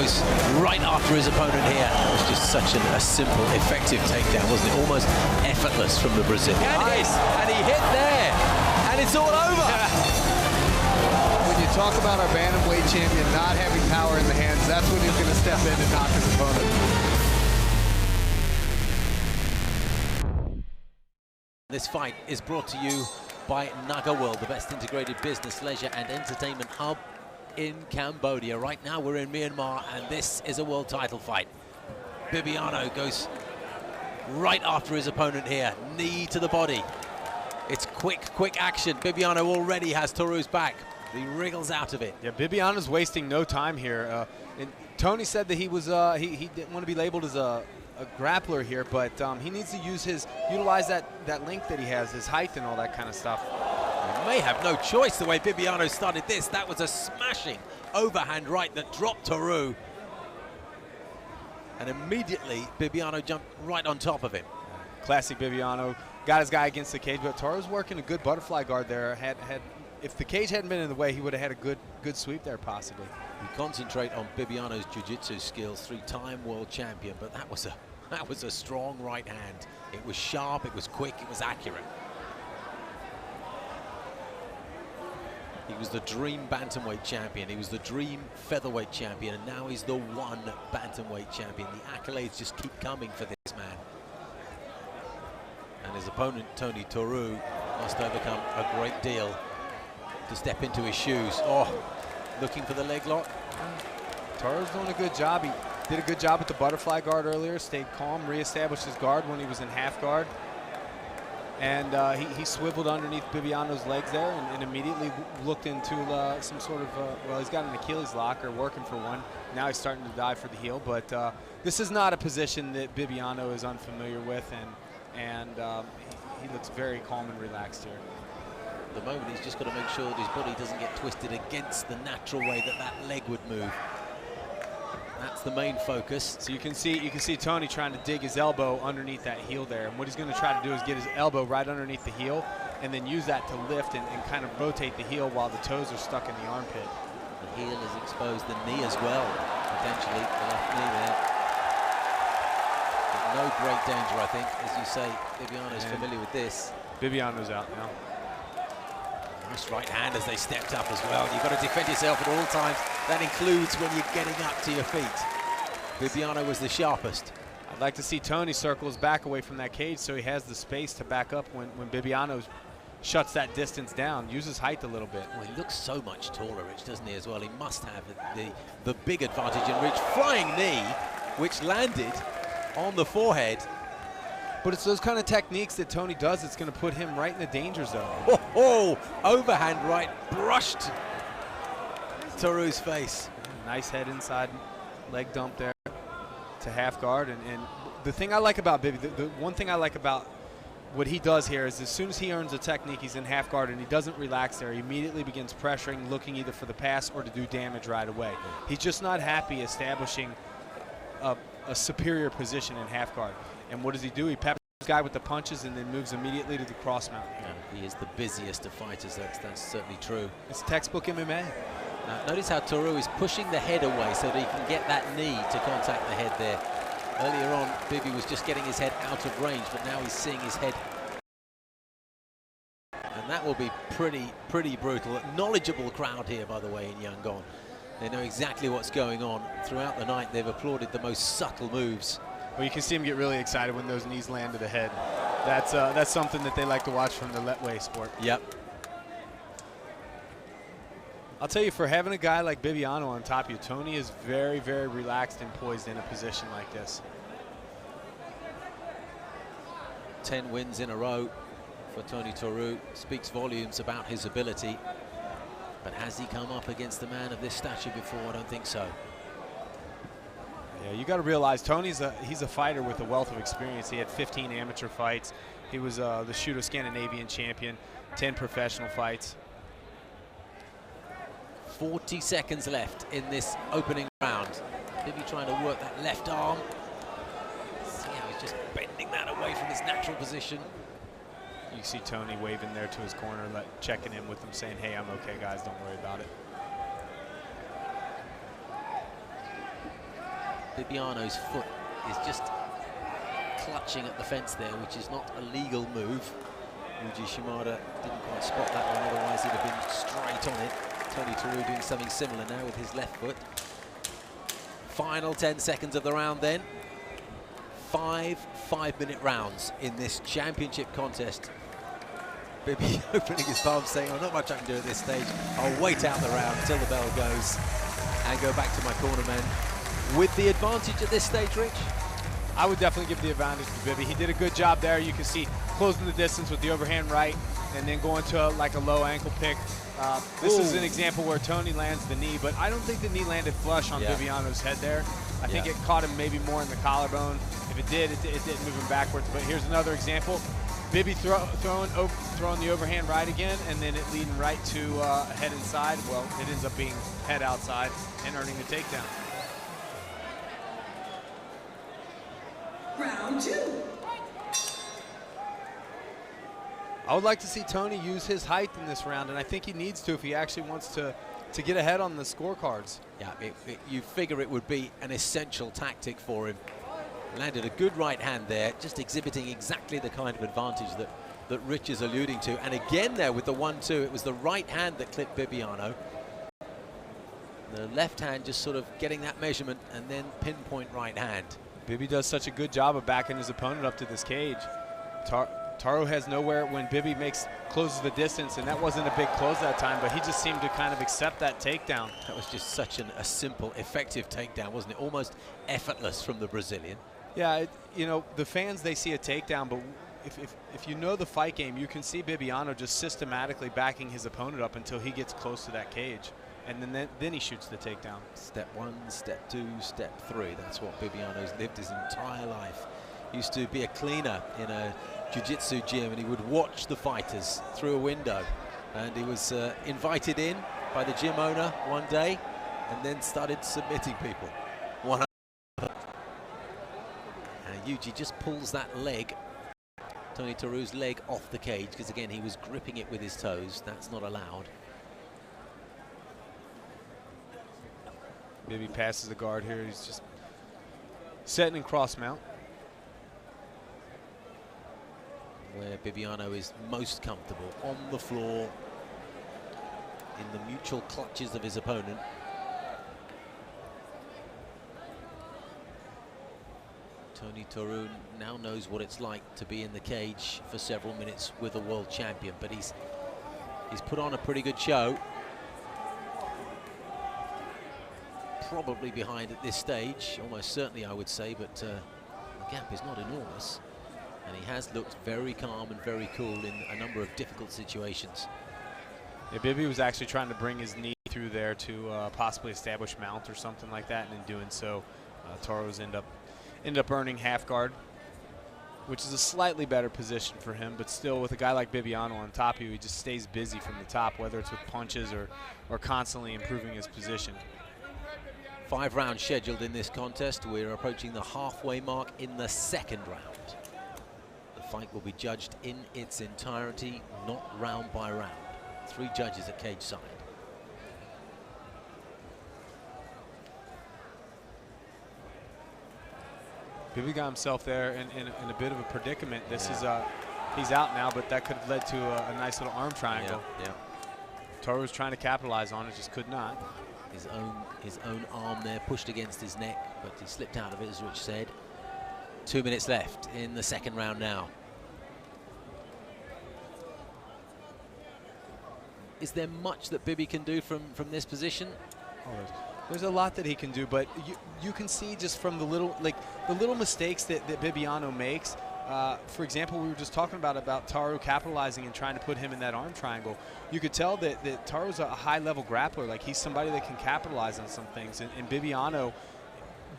goes right after his opponent here. It was just such a simple, effective takedown, wasn't it? Almost effortless from the Brazilian. Nice. And he hit there, and it's all over. Yeah. When you talk about our bantamweight champion not having power in the hands, that's when he's going to step in and knock his opponent. This fight is brought to you by Naga World, the best integrated business, leisure and entertainment hub in Cambodia. Right now we're in Myanmar and this is a world title fight. Bibiano goes right after his opponent here, knee to the body. It's quick action. Bibiano already has Toru's back. He wriggles out of it. Yeah, Bibiano's wasting no time here. And Tony said that he was he didn't want to be labeled as a grappler here, but he needs to utilize that length that he has, his height and all that kind of stuff. He may have no choice the way Bibiano started this. That was a smashing overhand right that dropped Toru. And immediately Bibiano jumped right on top of him. Classic Bibiano. Got his guy against the cage, but Toru's working a good butterfly guard there. If the cage hadn't been in the way, he would have had a good sweep there possibly. We concentrate on Bibiano's jiu-jitsu skills, three-time world champion, but that was a strong right hand. It was sharp, it was quick, it was accurate. He was the dream bantamweight champion, he was the dream featherweight champion, and now he's the one bantamweight champion. The accolades just keep coming for this man. And his opponent, Tony Toru, must overcome a great deal to step into his shoes. Oh, looking for the leg lock. Toru's doing a good job. He did a good job with the butterfly guard earlier, stayed calm, reestablished his guard when he was in half guard. And he swiveled underneath Bibiano's legs there and immediately looked into some sort of, well, he's got an Achilles lock or working for one. Now he's starting to dive for the heel, but this is not a position that Bibiano is unfamiliar with, and he looks very calm and relaxed here. At the moment, he's just got to make sure that his body doesn't get twisted against the natural way that leg would move. That's the main focus. So you can see Tony trying to dig his elbow underneath that heel there, and what he's going to try to do is get his elbow right underneath the heel and then use that to lift and kind of rotate the heel while the toes are stuck in the armpit. The heel is exposed, the knee as well, potentially, the left knee there. But no great danger, I think. As you say, Bibiano's familiar with this. Bibiano's out now. Nice right hand as they stepped up as well. You've got to defend yourself at all times. That includes when you're getting up to your feet. Bibiano was the sharpest. I'd like to see Tony circle his back away from that cage so he has the space to back up when Bibiano shuts that distance down, uses height a little bit. Well, he looks so much taller, Rich, doesn't he, as well? He must have the big advantage in Rich. Flying knee, which landed on the forehead. But it's those kind of techniques that Tony does that's going to put him right in the danger zone. Oh, overhand right, brushed Toru's face. Nice head inside, leg dump there to half guard. And the thing I like about Bibi, the one thing I like about what he does here is as soon as he earns a technique, he's in half guard and he doesn't relax there. He immediately begins pressuring, looking either for the pass or to do damage right away. He's just not happy establishing a superior position in half guard. And what does he do? He peppers the guy with the punches and then moves immediately to the cross mount. Yeah, he is the busiest of fighters, that's certainly true. It's textbook MMA. Notice how Toru is pushing the head away so that he can get that knee to contact the head there. Earlier on, Bibi was just getting his head out of range, but now he's seeing his head. And that will be pretty brutal. A knowledgeable crowd here, by the way, in Yangon. They know exactly what's going on. Throughout the night, they've applauded the most subtle moves. Well, you can see him get really excited when those knees land to the head. That's something that they like to watch from the Letway sport. Yep. I'll tell you, for having a guy like Bibiano on top of you, Tony is very, very relaxed and poised in a position like this. 10 wins in a row for Tony Toru. Speaks volumes about his ability. But has he come up against a man of this stature before? I don't think so. Yeah, you got to realize he's a fighter with a wealth of experience. He had 15 amateur fights. He was the Shooto Scandinavian champion, 10 professional fights. 40 seconds left in this opening round. Bibi trying to work that left arm. See how he's just bending that away from his natural position. You see Tony waving there to his corner, checking in with him, saying, hey, I'm okay, guys, don't worry about it. Bibiano's foot is just clutching at the fence there, which is not a legal move. Yuji Shimada didn't quite spot that one, otherwise he'd have been straight on it. Tony Teru doing something similar now with his left foot. Final 10 seconds of the round then. 5 5-minute rounds in this championship contest. Bibi opening his palm saying, oh, not much I can do at this stage. I'll wait out the round until the bell goes and go back to my corner men. With the advantage at this stage, Rich? I would definitely give the advantage to Bibi. He did a good job there. You can see closing the distance with the overhand right and then going to like a low ankle pick. This is an example where Tony lands the knee, but I don't think the knee landed flush on Bibiano's head there. I think it caught him maybe more in the collarbone. If it did, it didn't move him backwards. But here's another example. Bibi throwing the overhand right again, and then it leading right to head inside. Well, it ends up being head outside and earning the takedown. Round 2. I would like to see Tony use his height in this round, and I think he needs to if he actually wants to get ahead on the scorecards. Yeah, you figure it would be an essential tactic for him. Landed a good right hand there, just exhibiting exactly the kind of advantage that Rich is alluding to. And again there with the 1-2, it was the right hand that clipped Bibiano. The left hand just sort of getting that measurement and then pinpoint right hand. Bibi does such a good job of backing his opponent up to this cage. Taro has nowhere when Bibi closes the distance, and that wasn't a big close that time, but he just seemed to kind of accept that takedown. That was just such a simple, effective takedown, wasn't it? Almost effortless from the Brazilian. Yeah, you know, the fans, they see a takedown, but if you know the fight game, you can see Bibiano just systematically backing his opponent up until he gets close to that cage, and then he shoots the takedown. Step 1, step 2, step 3. That's what Bibiano's lived his entire life. Used to be a cleaner in a jiu-jitsu gym, and he would watch the fighters through a window. And he was invited in by the gym owner one day, and then started submitting people. Yuji just pulls that leg, Tony Teru's leg, off the cage, because again he was gripping it with his toes. That's not allowed. Bibi passes the guard here. He's just setting in cross mount, where Bibiano is most comfortable, on the floor, in the mutual clutches of his opponent. Tony Teru now knows what it's like to be in the cage for several minutes with a world champion, but he's put on a pretty good show. Probably behind at this stage, almost certainly I would say, but the gap is not enormous. And he has looked very calm and very cool in a number of difficult situations. Yeah, Bibi was actually trying to bring his knee through there to possibly establish mount or something like that, and in doing so, Taro's ended up earning half guard, which is a slightly better position for him, but still with a guy like Bibiano on top of you, he just stays busy from the top, whether it's with punches or constantly improving his position. 5 rounds scheduled in this contest. We're approaching the halfway mark in the second round. The fight will be judged in its entirety, not round by round. 3 judges at cage side. Bibi got himself there in a bit of a predicament. This is he's out now, but that could have led to a nice little arm triangle. Yeah. Toro was trying to capitalize on it, just could not. His own arm there pushed against his neck, but he slipped out of it, as Rich said. 2 minutes left in the second round now. Is there much that Bibi can do from this position? Oh, there's a lot that he can do, but you can see just from the little mistakes that Bibiano makes. For example, we were just talking about Taro capitalizing and trying to put him in that arm triangle. You could tell that Taro's a high-level grappler. Like, he's somebody that can capitalize on some things. And Bibiano,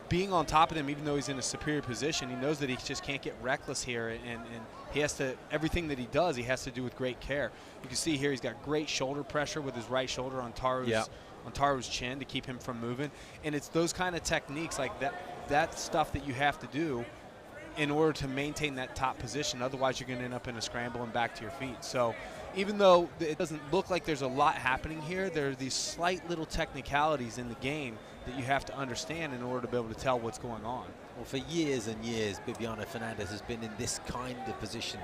being on top of him, even though he's in a superior position, he knows that he just can't get reckless here. And he has to, everything that he does, he has to do with great care. You can see here he's got great shoulder pressure with his right shoulder on Taro's chin to keep him from moving. And it's those kind of techniques like that stuff that you have to do in order to maintain that top position. Otherwise, you're going to end up in a scramble and back to your feet. So even though it doesn't look like there's a lot happening here, there are these slight little technicalities in the game that you have to understand in order to be able to tell what's going on. Well, for years and years, Bibiano Fernandes has been in this kind of position,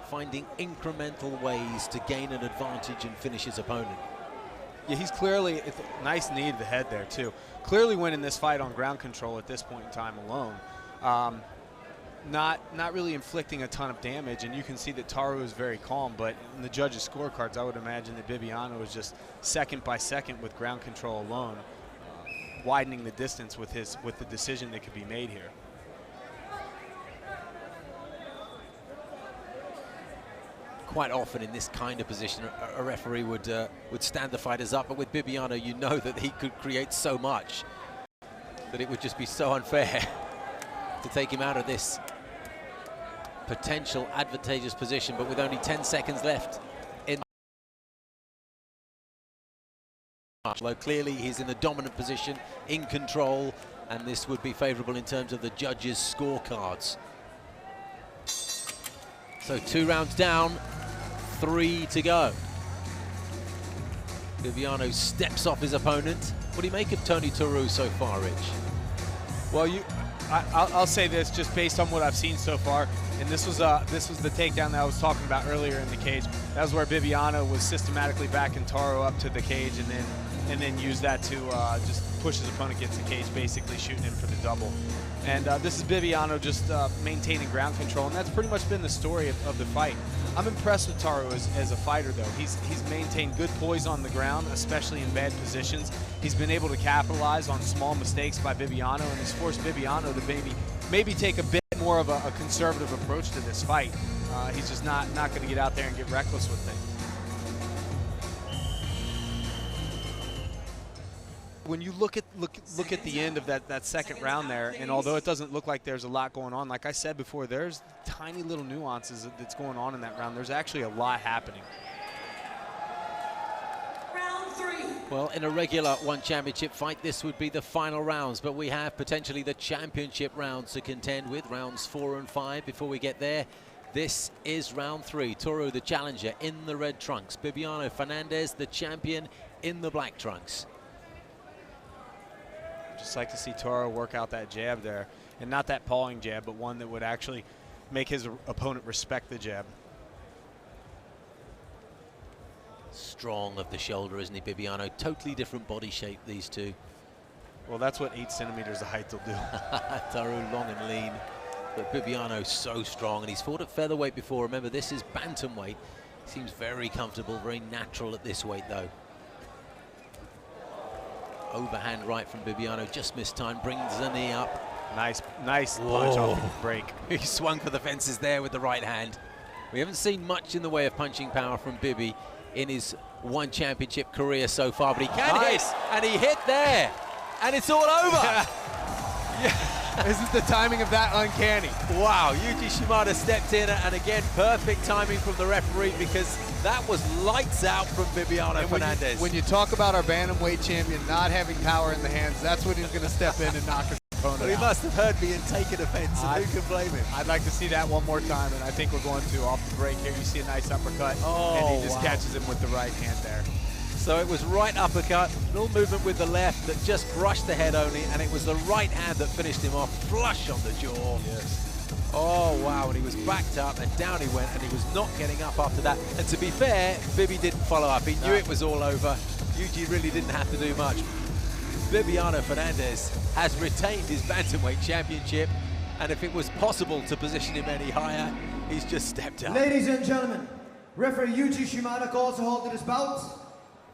finding incremental ways to gain an advantage and finish his opponent. Yeah, he's clearly, nice knee to the head there too. Clearly winning this fight on ground control at this point in time alone. Not really inflicting a ton of damage, and you can see that Taru is very calm, but in the judges' scorecards, I would imagine that Bibiano was just second by second with ground control alone, widening the distance with the decision that could be made here. Quite often in this kind of position, a referee would stand the fighters up, but with Bibiano, you know that he could create so much that it would just be so unfair to take him out of this potential advantageous position. But with only 10 seconds left in, although clearly he's in the dominant position, in control, and this would be favorable in terms of the judges' scorecards. So 2 rounds down, 3 to go. Bibiano steps off his opponent. What do you make of Tony Taru so far, Rich? Well, I'll say this just based on what I've seen so far, and this was the takedown that I was talking about earlier in the cage. That was where Bibiano was systematically backing Taru up to the cage, and then used that to just push his opponent against the cage, basically shooting him for the double. And this is Bibiano just maintaining ground control, and that's pretty much been the story of the fight. I'm impressed with Taru as a fighter, though. He's maintained good poise on the ground, especially in bad positions. He's been able to capitalize on small mistakes by Bibiano, and he's forced Bibiano to maybe take a bit more of a conservative approach to this fight. He's just not going to get out there and get reckless with things. When you look at the end of that second round there, and although it doesn't look like there's a lot going on, like I said before, there's tiny little nuances that's going on in that round. There's actually a lot happening. Round 3. Well, in a regular one championship fight, this would be the final rounds, but we have potentially the championship rounds to contend with, rounds 4 and 5. Before we get there, this is round 3. Taru, the challenger, in the red trunks. Bibiano Fernandes, the champion, in the black trunks. Just like to see Taru work out that jab there, and not that pawing jab, but one that would actually make his opponent respect the jab. Strong of the shoulder, isn't he, Bibiano? Totally different body shape, these two. Well, that's what 8 centimeters of height will do. Taru long and lean, but Bibiano so strong, and he's fought at featherweight before. Remember, this is bantamweight. Seems very comfortable, very natural at this weight, though. Overhand right from Bibiano, just missed time, brings the knee up. Nice punch off the break. He swung for the fences there with the right hand. We haven't seen much in the way of punching power from Bibi in his one championship career so far, but he can hit, and he hit there, and it's all over. Yeah. Isn't the timing of that uncanny? Wow, Yuji Shimada stepped in, and again, perfect timing from the referee, because that was lights out from Bibiano Fernandes. When you talk about our bantamweight champion not having power in the hands, that's when he's going to step in and knock his opponent Well, he out. must have heard me and taken offense, and who can blame him? I'd like to see that one more time, and I think we're going to off the break here. You see a nice uppercut, and he just catches him with the right hand there. So it was right uppercut, little movement with the left that just brushed the head only, and it was the right hand that finished him off, flush on the jaw. Yes. Oh, wow, and he was backed up, and down he went, and he was not getting up after that. And to be fair, Bibi didn't follow up. He knew it was all over. Yuji really didn't have to do much. Bibiano Fernandes has retained his bantamweight championship, and if it was possible to position him any higher, he's just stepped up. Ladies and gentlemen, referee Yuji Shimada calls a halt to this bout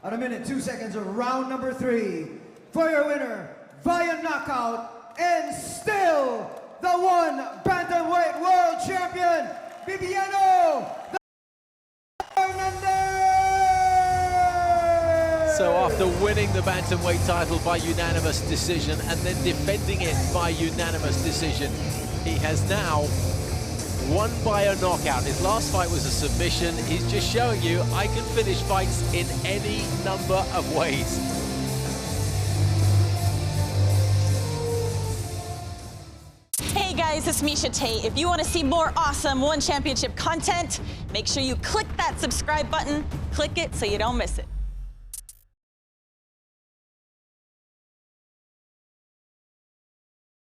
at 1 minute 2 seconds of round number 3. For your winner, via knockout, and still the one bantamweight world champion, Bibiano Fernandes! So after winning the bantamweight title by unanimous decision and then defending it by unanimous decision, he has now won by a knockout. His last fight was a submission. He's just showing you I can finish fights in any number of ways. Hey guys, guys, it's Misha Tate. If you want to see more awesome One Championship content, make sure you click that subscribe button. Click it so you don't miss it.